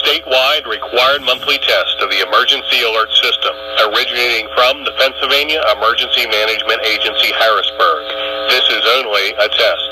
statewide required monthly test of the emergency alert system, originating from the Pennsylvania Emergency Management Agency, Harrisburg. This is only a test.